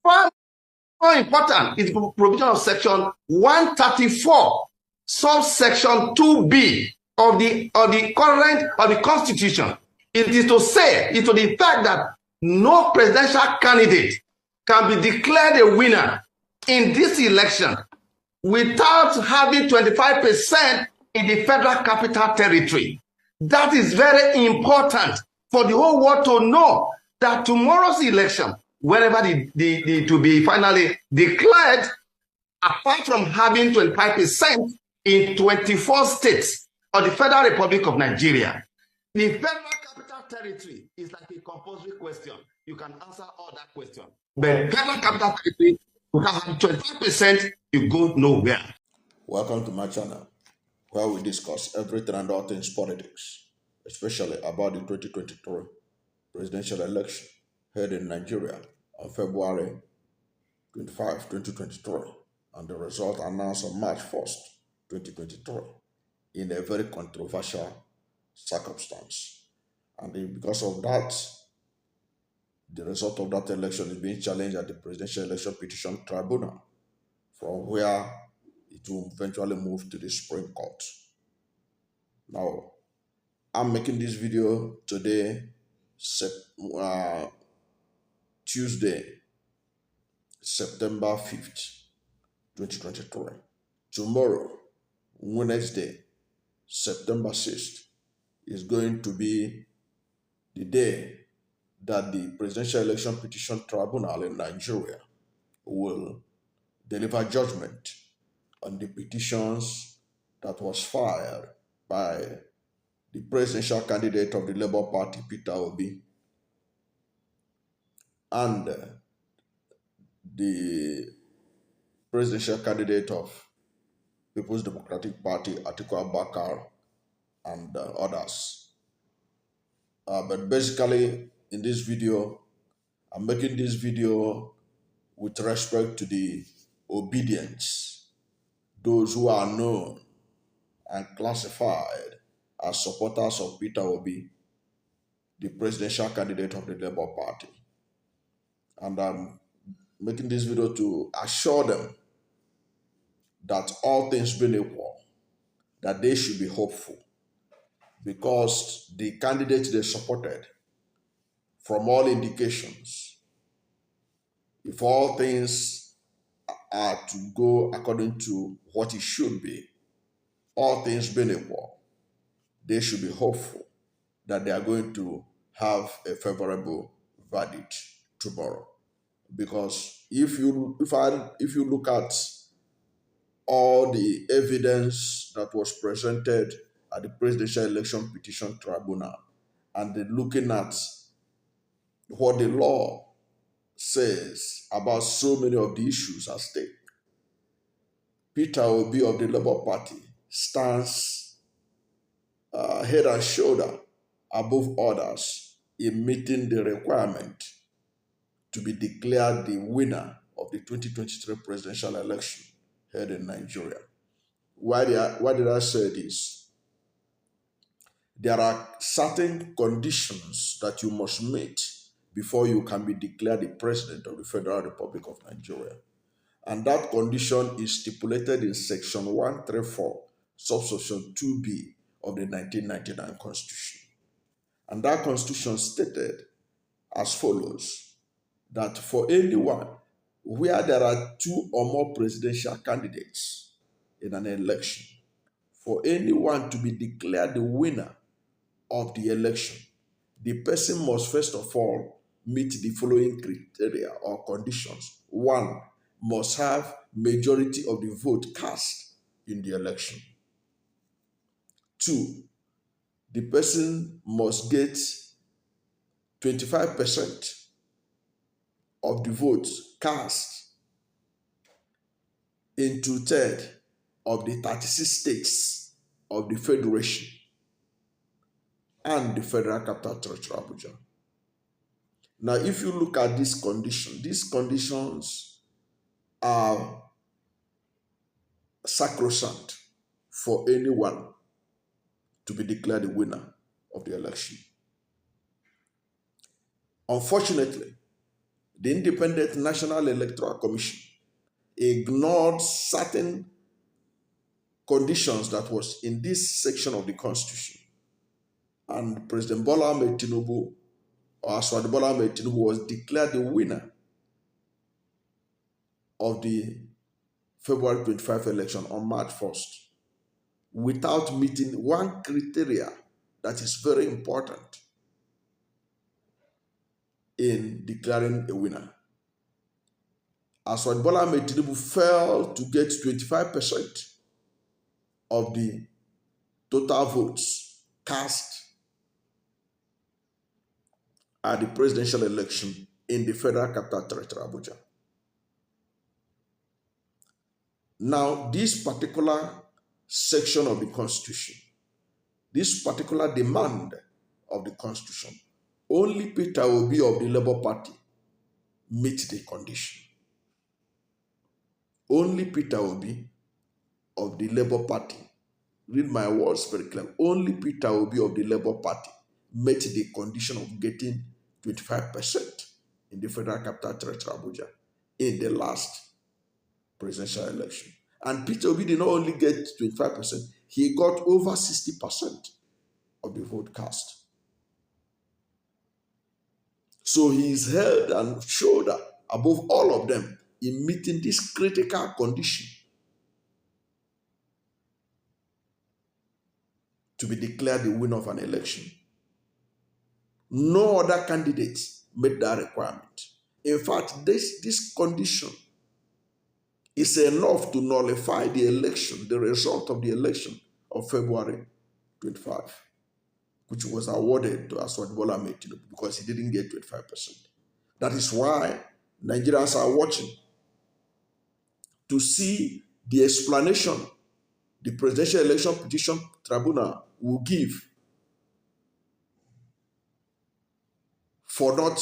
Far more important is the provision of section 134, subsection 2B of the Constitution. It is to say, it to the fact that no presidential candidate can be declared a winner in this election without having 25% in the Federal Capital Territory. That is very important for the whole world to know that tomorrow's election, whenever to be finally declared, apart from having 25% in 24 states of the Federal Republic of Nigeria, the Federal Capital Territory is like a compulsory question. You can answer all that question. But Federal Capital Territory, you have 25%, you go nowhere. Welcome to my channel, where we discuss everything and all things politics, especially about the 2023 presidential election held in Nigeria on February 25, 2023, and the result announced on March 1st, 2023, in a very controversial circumstance. And because of that, the result of that election is being challenged at the Presidential Election Petition Tribunal, from where it will eventually move to the Supreme Court. Now, I'm making this video today, Tuesday, September 5th, 2023. Tomorrow, Wednesday, September 6th, is going to be the day that the Presidential Election Petition Tribunal in Nigeria will deliver judgment on the petitions that was filed by the presidential candidate of the Labour Party Peter Obi and the presidential candidate of People's Democratic Party Atiku Abubakar and others. But basically, in this video, I'm making this video with respect to the Obidients, those who are known and classified as supporters of Peter Obi, the presidential candidate of the Labour Party. And I'm making this video to assure them that all things being equal, that they should be hopeful, because the candidate they supported, from all indications, if all things are to go according to what it should be, all things being equal, they should be hopeful that they are going to have a favorable verdict tomorrow. Because if you look at all the evidence that was presented at the Presidential Election Petition Tribunal, and then looking at what the law says about so many of the issues at stake, Peter Obi of the Labour Party stands head and shoulder above others in meeting the requirement to be declared the winner of the 2023 presidential election held in Nigeria. Why did I say this? There are certain conditions that you must meet before you can be declared the president of the Federal Republic of Nigeria. And that condition is stipulated in section 134, subsection 2B of the 1999 Constitution. And that Constitution stated as follows, that for anyone where there are two or more presidential candidates in an election, for anyone to be declared the winner of the election, the person must first of all meet the following criteria or conditions. One, must have majority of the vote cast in the election. Two, the person must get 25% of the votes cast in 2/3 of the 36 states of the Federation and the Federal Capital Territory, Abuja. Now, if you look at these conditions are sacrosanct for anyone to be declared the winner of the election. Unfortunately, the Independent National Electoral Commission ignored certain conditions that was in this section of the Constitution. And President Bola Ahmed Tinubu, or Aswad Bola Ahmed Tinubu, was declared the winner of the February 25 election on March 1st without meeting one criteria that is very important in declaring a winner. Aswad Bola Ahmed Tinubu failed to get 25% of the total votes cast at the presidential election in the Federal Capital Territory, Abuja. Now, this particular section of the Constitution, this particular demand of the Constitution, only Peter Obi of the Labour Party meet the condition. Only Peter Obi of the Labour Party, read my words very clearly, only Peter Obi of the Labour Party met the condition of getting 25% in the Federal Capital Territory, Abuja, in the last presidential election. And Peter Obi did not only get 25%, he got over 60% of the vote cast. So he is held and shouldered above all of them in meeting this critical condition to be declared the winner of an election. No other candidate met that requirement. In fact, this condition is enough to nullify the election, the result of the election of February 25, which was awarded to Aswad Bola Ahmed Tinubu because he didn't get 25%. That is why Nigerians are watching to see the explanation the Presidential Election Petition Tribunal will give for not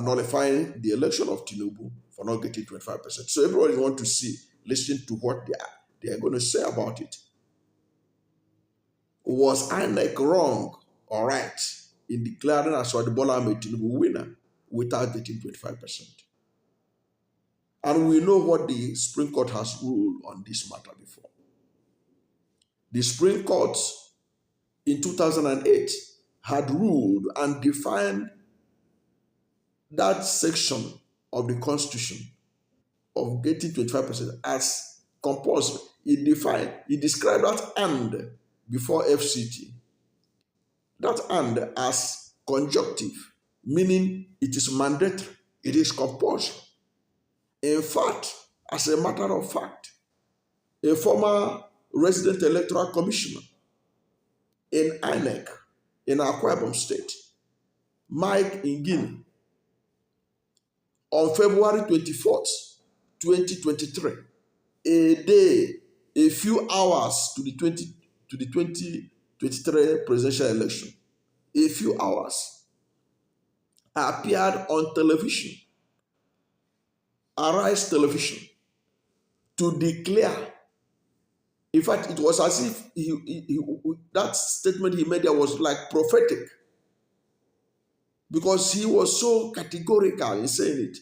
nullifying the election of Tinubu for not getting 25%. So everybody wants to see, listen to what they are going to say about it. Was INEC wrong or right in declaring Aswad Bola Ahmed Tinubu winner without getting 25%? And we know what the Supreme Court has ruled on this matter before. The Supreme Court in 2008 had ruled and defined that section of the Constitution of getting 25% as compulsory. It described that and before FCT, that and as conjunctive, meaning it is mandatory, it is compulsory. In fact, as a matter of fact, a former resident electoral commissioner in INEC in Akwa Ibom State, Mike Ngini, on February 24th, 2023, a few hours to the 2023 presidential election, a few hours, appeared on television, Arise Television, to declare. In fact, it was as if that statement he made there was like prophetic, because he was so categorical in saying it.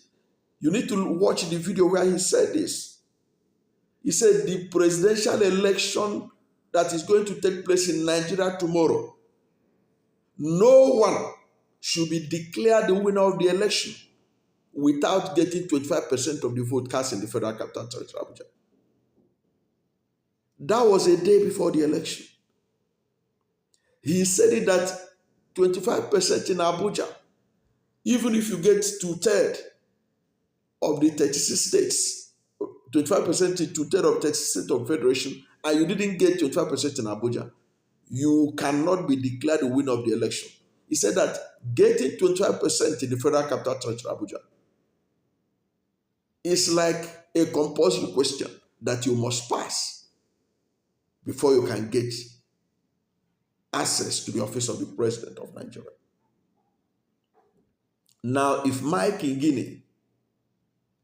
You need to watch the video where he said this. He said the presidential election that is going to take place in Nigeria tomorrow, no one should be declared the winner of the election without getting 25% of the vote cast in the Federal Capital Territory, Abuja. That was a day before the election. He said it that 25% in Abuja, even if you get 2/3 of the 36 states, 25% in 2/3 of 36 states of federation, and you didn't get 25% in Abuja, you cannot be declared the winner of the election. He said that getting 25% in the Federal Capital Territory, Abuja, is like a compulsory question that you must pass before you can get access to the office of the President of Nigeria. Now, if Mike Ngini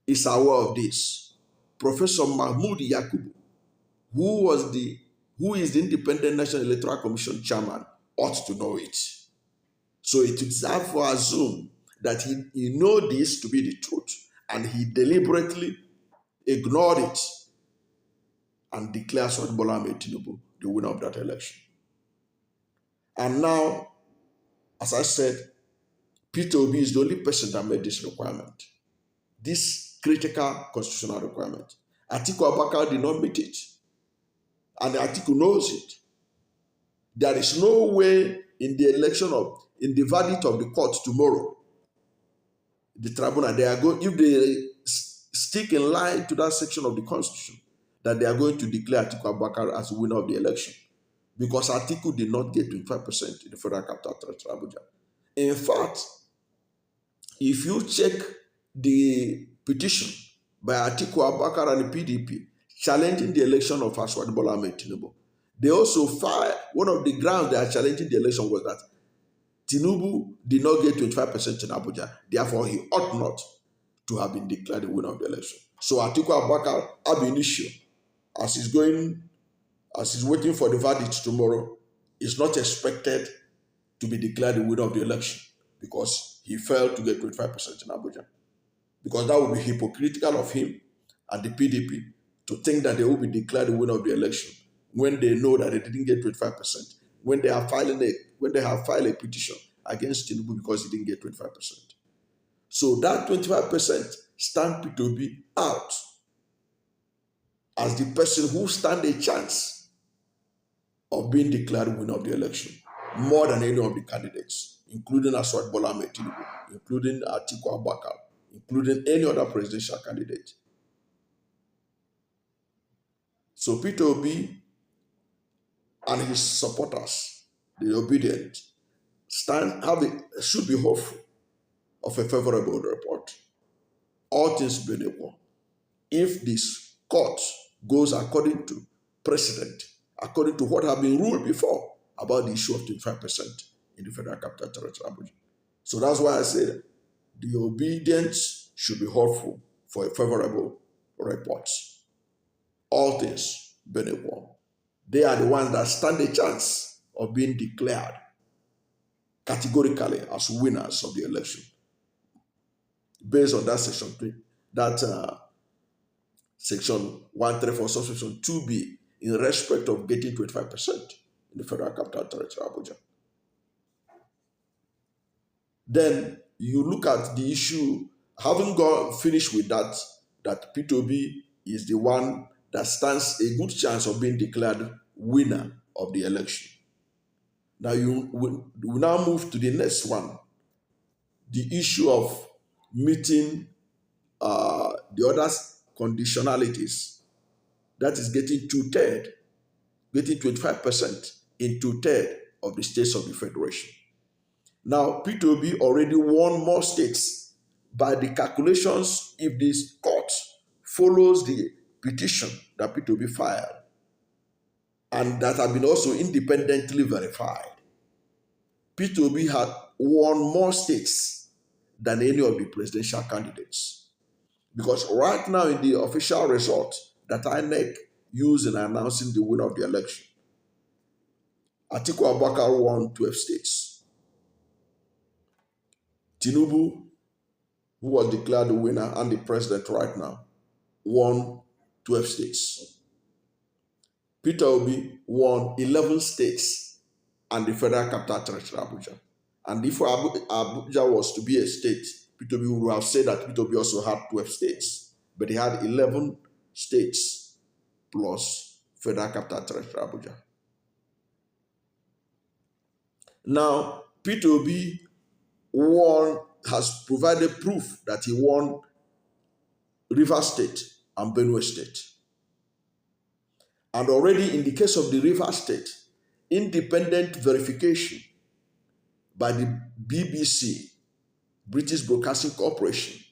is aware of this, Professor Mahmoud Yakubu, who is the Independent National Electoral Commission chairman, ought to know it. So it is therefore assumed that he know this to be the truth, and he deliberately ignored it and declared Bola Ahmed Tinubu the winner of that election. And now, as I said, Peter Obi is the only person that made this requirement, this critical constitutional requirement. Atiku Abubakar did not meet it, and Atiku knows it. There is no way in the verdict of the court tomorrow, the tribunal, they are going, if they stick in line to that section of the constitution, that they are going to declare Atiku Abubakar as the winner of the election, because Atiku did not get 25% in the Federal Capital Territory, Abuja. In fact, if you check the petition by Atiku Abubakar and the PDP challenging the election of Bola Ahmed Tinubu, they also filed, one of the grounds they are challenging the election was that Tinubu did not get 25% in Abuja, therefore he ought not to have been declared the winner of the election. So Atiku Abubakar ab initio, as he's waiting for the verdict tomorrow, is not expected to be declared the winner of the election because he failed to get 25% in Abuja. Because that would be hypocritical of him and the PDP to think that they will be declared the winner of the election when they know that they didn't get 25%, when they have filed a petition against Tinubu because he didn't get 25%. So that 25% stand Peter Obi out as the person who stand a chance of being declared winner of the election more than any of the candidates, including Bola Ahmed Tinubu, including Atiku Abubakar, including any other presidential candidate. So Peter Obi and his supporters, the Obidients, should be hopeful of a favorable report. All things being equal, if this court goes according to precedent, according to what have been ruled before about the issue of 25% in the Federal Capital Territory, Abuja. So that's why I say the Obidients should be hopeful for a favorable report. All things being equal, they are the ones that stand a chance of being declared categorically as winners of the election, based on that section 3, section 134, subsection 2B, in respect of getting 25% in the Federal Capital Territory, Abuja. Then you look at the issue, having finished with that Peter Obi is the one that stands a good chance of being declared winner of the election. Now we now move to the next one, the issue of meeting the other conditionalities, that is getting 25% in 2/3 of the states of the Federation. Now, Peter Obi already won more states by the calculations if this court follows the petition that Peter Obi filed and that have been also independently verified. Peter Obi had won more states than any of the presidential candidates. Because right now in the official result that INEC used in announcing the winner of the election, Atiku Abubakar won 12 states. Tinubu, who was declared the winner and the president right now, won 12 states. Peter Obi won 11 states and the Federal Capital Territory, Abuja. And if Abuja was to be a state, Peter Obi would have said that Peter Obi also had 12 states, but he had 11 states plus Federal Capital Territory, Abuja. Now, Peter Obi has provided proof that he won Rivers State and Benue State. And already in the case of the Rivers State, independent verification by the BBC, British Broadcasting Corporation,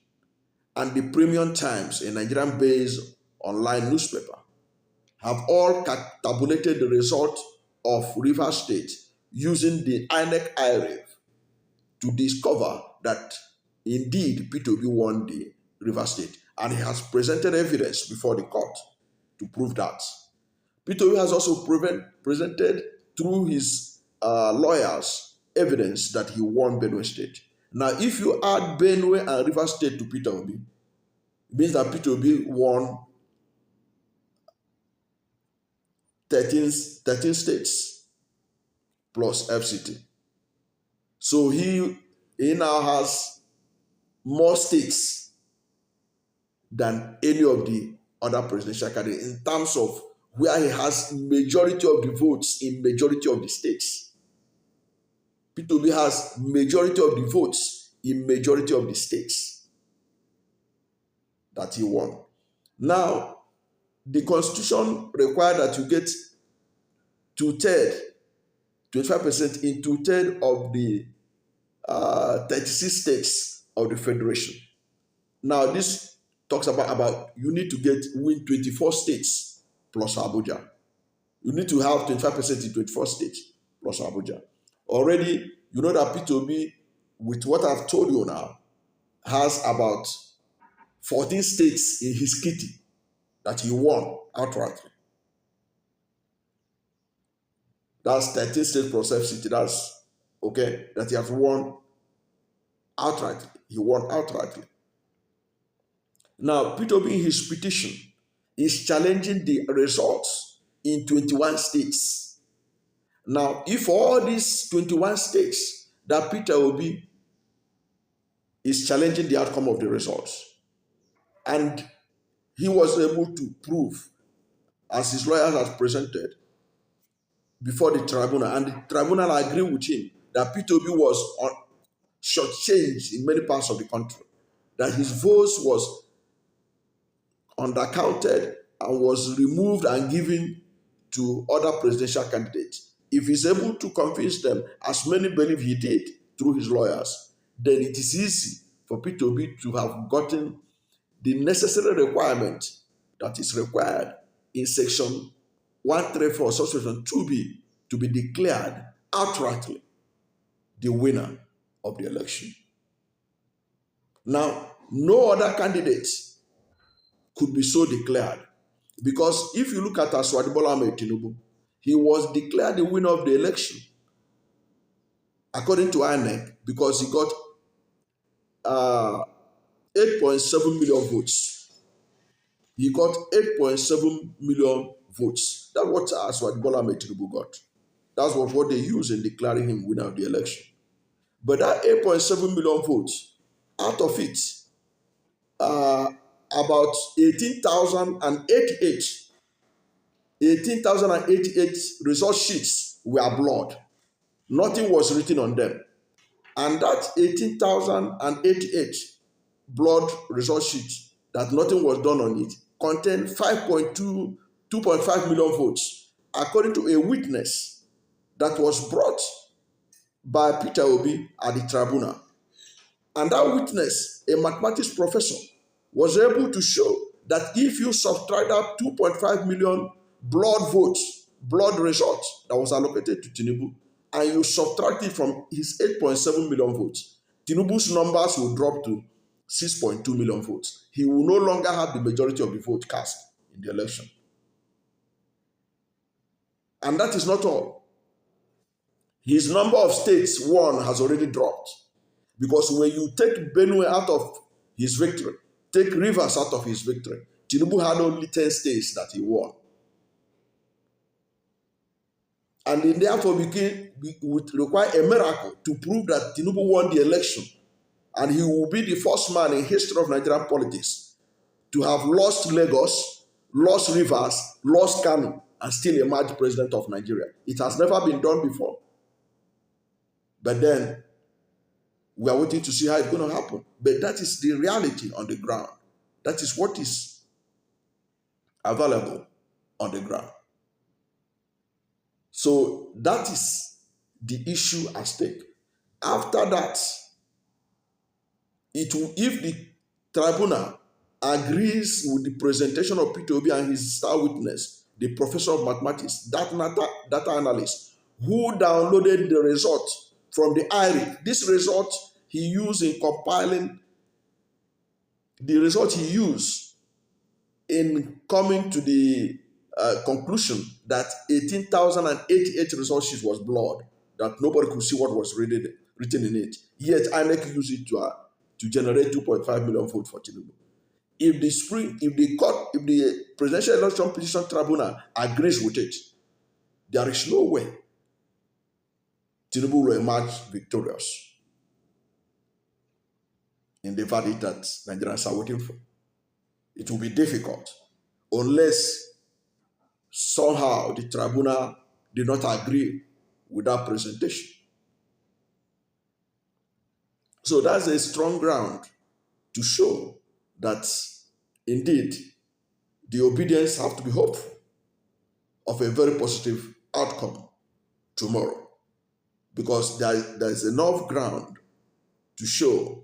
and the Premium Times, a Nigerian-based online newspaper, have all tabulated the result of Rivers State using the INEC IREV to discover that indeed Peter Obi won the Rivers State, and he has presented evidence before the court to prove that. Peter Obi has also presented through his lawyers evidence that he won Benue State. Now, if you add Benue and Rivers State to Peter Obi, it means that Peter Obi won 13 states plus FCT. So he now has more states than any of the other presidential candidates in terms of where he has majority of the votes in majority of the states. Peter Obi has majority of the votes in majority of the states that he won. Now, the constitution requires that you get 25% in 2/3 of the 36 states of the federation. Now, this talks about you need to win 24 states plus Abuja. You need to have 25% in 24 states plus Abuja. Already, you know that Peter Obi, with what I've told you now, has about 14 states in his kitty that he won outrightly. That's 13 states plus FCT. That's okay, that he has won outrightly. He won outrightly. Now, Peter Obi, in his petition, is challenging the results in 21 states. Now, if all these 21 states that Peter Obi is challenging the outcome of the results, and he was able to prove, as his lawyers have presented before the tribunal, and the tribunal agreed with him that Peter Obi was shortchanged in many parts of the country, that his votes was undercounted and was removed and given to other presidential candidates. If he's able to convince them, as many believe he did through his lawyers, then it is easy for Peter Obi to have gotten the necessary requirement that is required in section 134, subsection 2B, to be declared outrightly the winner of the election. Now, no other candidate could be so declared, because if you look at Asiwaju Bola Ahmed Tinubu, he was declared the winner of the election according to INEC because he got 8.7 million votes. He got 8.7 million votes. That's what Asiwaju Bola Ahmed Tinubu got. That's what they used in declaring him winner of the election. But that 8.7 million votes, out of it, about 18,088 result sheets were blurred. Nothing was written on them. And that 18,088 blurred result sheets, that nothing was done on it, contained 2.5 million votes, according to a witness that was brought by Peter Obi at the tribunal. And that witness, a mathematics professor, was able to show that if you subtract that 2.5 million blood results that was allocated to Tinubu, and you subtract it from his 8.7 million votes, Tinubu's numbers will drop to 6.2 million votes. He will no longer have the majority of the vote cast in the election. And that is not all. His number of states won has already dropped. Because when you take Benue out of his victory, take Rivers out of his victory, Tinubu had only 10 states that he won. And it therefore would require a miracle to prove that Tinubu won the election. And he will be the first man in history of Nigerian politics to have lost Lagos, lost Rivers, lost Kano, and still emerge president of Nigeria. It has never been done before. But then, we are waiting to see how it's going to happen. But that is the reality on the ground. That is what is available on the ground. So that is the issue at stake. After that, if the tribunal agrees with the presentation of Peter Obi and his star witness, the professor of mathematics, data analyst, who downloaded the result from the IRIC, this result he used in compiling, the result he used in coming to the conclusion that 18,088 result sheets was blurred, that nobody could see what was written in it. Yet INEC used it to generate 2.5 million votes for Tinubu. If the Presidential Election Petition Tribunal agrees with it, there is no way Tinubu will emerge victorious in the verdict that Nigerians are waiting for. It will be difficult unless somehow the tribunal did not agree with that presentation. So that's a strong ground to show that indeed the Obidients have to be hopeful of a very positive outcome tomorrow, because there is enough ground to show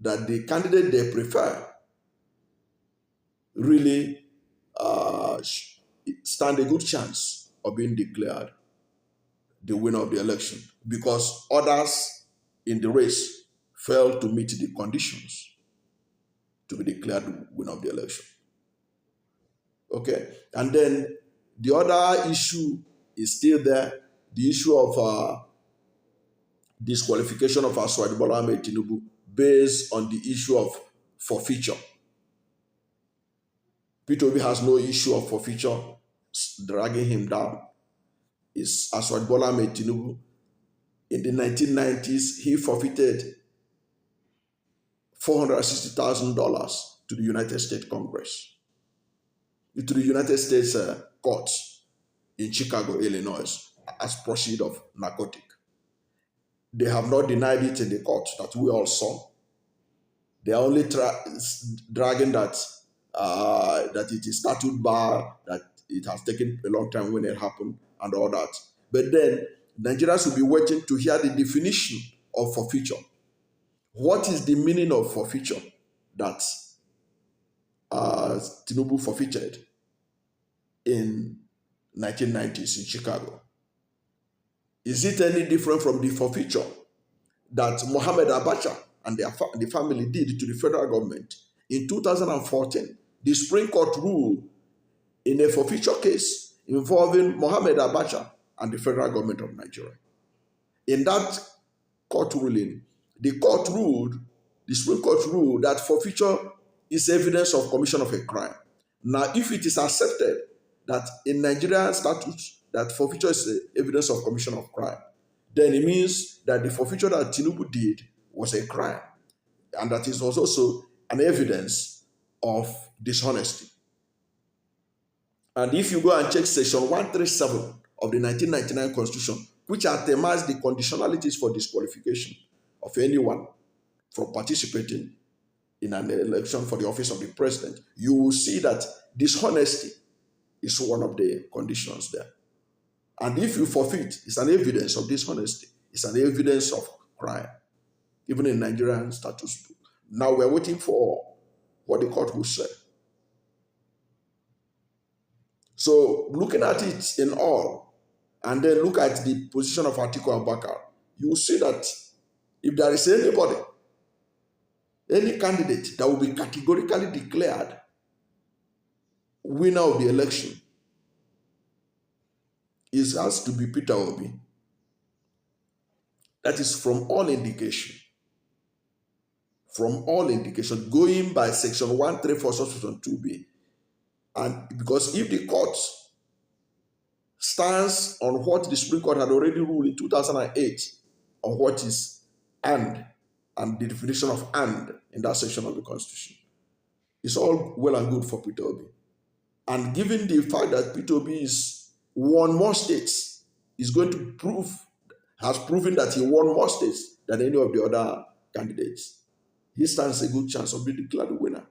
that the candidate they prefer really stand a good chance of being declared the winner of the election, because others in the race failed to meet the conditions to be declared the winner of the election. Okay, and then the other issue is still there, the issue of disqualification of Asiwaju Bola Ahmed Tinubu based on the issue of forfeiture. Peter Obi has no issue of forfeiture dragging him down. It's Asiwaju Bola Ahmed Tinubu. In the 1990s, he forfeited $460,000 to the United States Congress, to the United States courts in Chicago, Illinois, as proceeds of narcotic. They have not denied it in the court that we all saw. They are only dragging that it is statute bar, that it has taken a long time when it happened and all that. But then Nigerians will be waiting to hear the definition of forfeiture. What is the meaning of forfeiture that Tinubu forfeited in 1990s in Chicago? Is it any different from the forfeiture that Mohammed Abacha and the family did to the federal government in 2014? The Supreme Court ruled in a forfeiture case involving Mohammed Abacha and the federal government of Nigeria. In that court ruling, the Supreme Court ruled that forfeiture is evidence of commission of a crime. Now, if it is accepted that in Nigerian statutes that forfeiture is evidence of commission of crime, then it means that the forfeiture that Tinubu did was a crime, and that is also an evidence of dishonesty. And if you go and check section 137 of the 1999 Constitution, which itemizes the conditionalities for disqualification of anyone from participating in an election for the office of the president, you will see that dishonesty is one of the conditions there. And if you forfeit, it's an evidence of dishonesty. It's an evidence of crime, even in Nigerian status book. Now we're waiting for what the court will say. So looking at it in all, and then look at the position of Atiku Abubakar, you will see that if there is anybody, any candidate that will be categorically declared winner of the election, it has to be Peter Obi. That is from all indication. From all indication, going by section 134, subsection 2b. And because if the court stands on what the Supreme Court had already ruled in 2008 on what is and the definition of and in that section of the Constitution, it's all well and good for Peter Obi. And given the fact that Peter Obi is won more states, is going to has proven that he won more states than any of the other candidates, he stands a good chance of being declared the winner.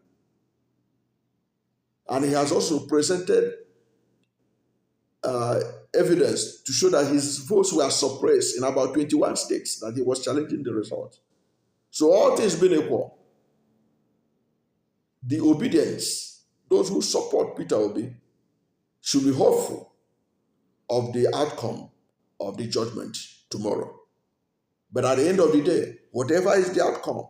And he has also presented evidence to show that his votes were suppressed in about 21 states, that he was challenging the result. So all things being equal, the Obidients, those who support Peter Obi, should be hopeful of the outcome of the judgment tomorrow. But at the end of the day, whatever is the outcome,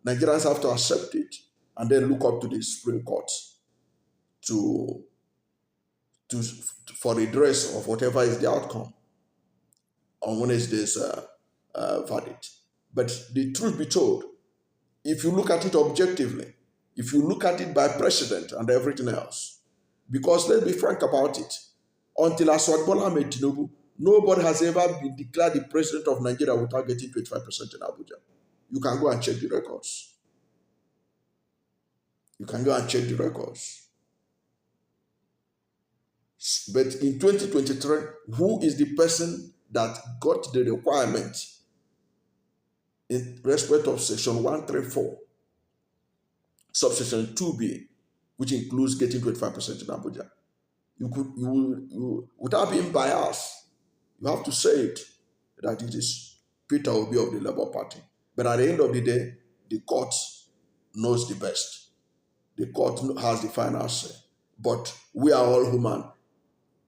Nigerians have to accept it and then look up to the Supreme Court for redress of whatever is the outcome on Wednesday's verdict. But the truth be told, if you look at it objectively, if you look at it by precedent and everything else, because let's be frank about it, until Aswad Bola Ahmed Tinubu, nobody has ever been declared the president of Nigeria without getting 25% in Abuja. You can go and check the records. You can go and check the records. But in 2023, who is the person that got the requirement in respect of section 134, subsection 2B, which includes getting 25% in Abuja? You without being biased, you have to say it, that it is Peter Obi of the Labour Party. But at the end of the day, the court knows the best. The court has the final say. But we are all human.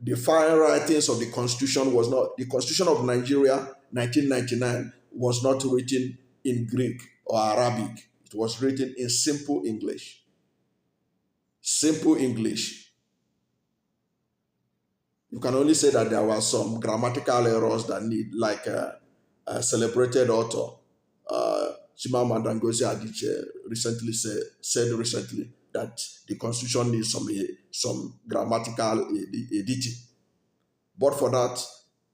The fine writings of the Constitution was not, the Constitution of Nigeria, 1999, was not written in Greek or Arabic. It was written in simple English. Simple English. You can only say that there were some grammatical errors that need, like a celebrated author, Chimamanda Ngozi Adichie, recently said that the Constitution needs some grammatical editing. But for that,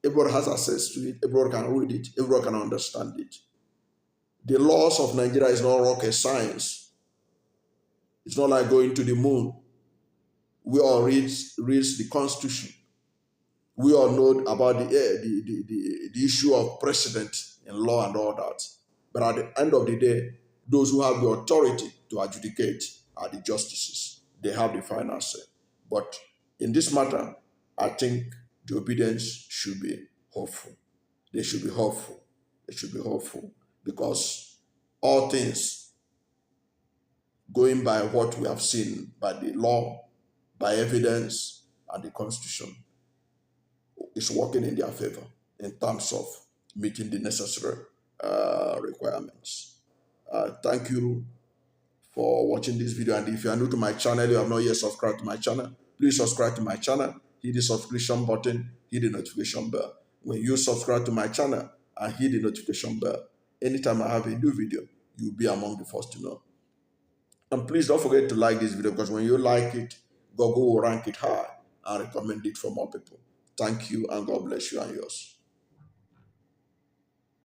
everyone has access to it, everyone can read it, everyone can understand it. The laws of Nigeria is not rocket science. It's not like going to the moon. We all read the Constitution. We all know about the issue of precedent in law and all that. But at the end of the day, those who have the authority to adjudicate are the justices. They have the final say. But in this matter, I think the Obidients should be hopeful. They should be hopeful. They should be hopeful, because all things, going by what we have seen, by the law, by evidence, and the Constitution, is working in their favor in terms of meeting the necessary requirements. Thank you for watching this video. And if you are new to my channel, you have not yet subscribed to my channel, please subscribe to my channel, hit the subscription button, hit the notification bell. When you subscribe to my channel and hit the notification bell, anytime I have a new video, you'll be among the first to know. And please don't forget to like this video, because when you like it, Google will rank it high and recommend it for more people. Thank you, and God bless you and yours.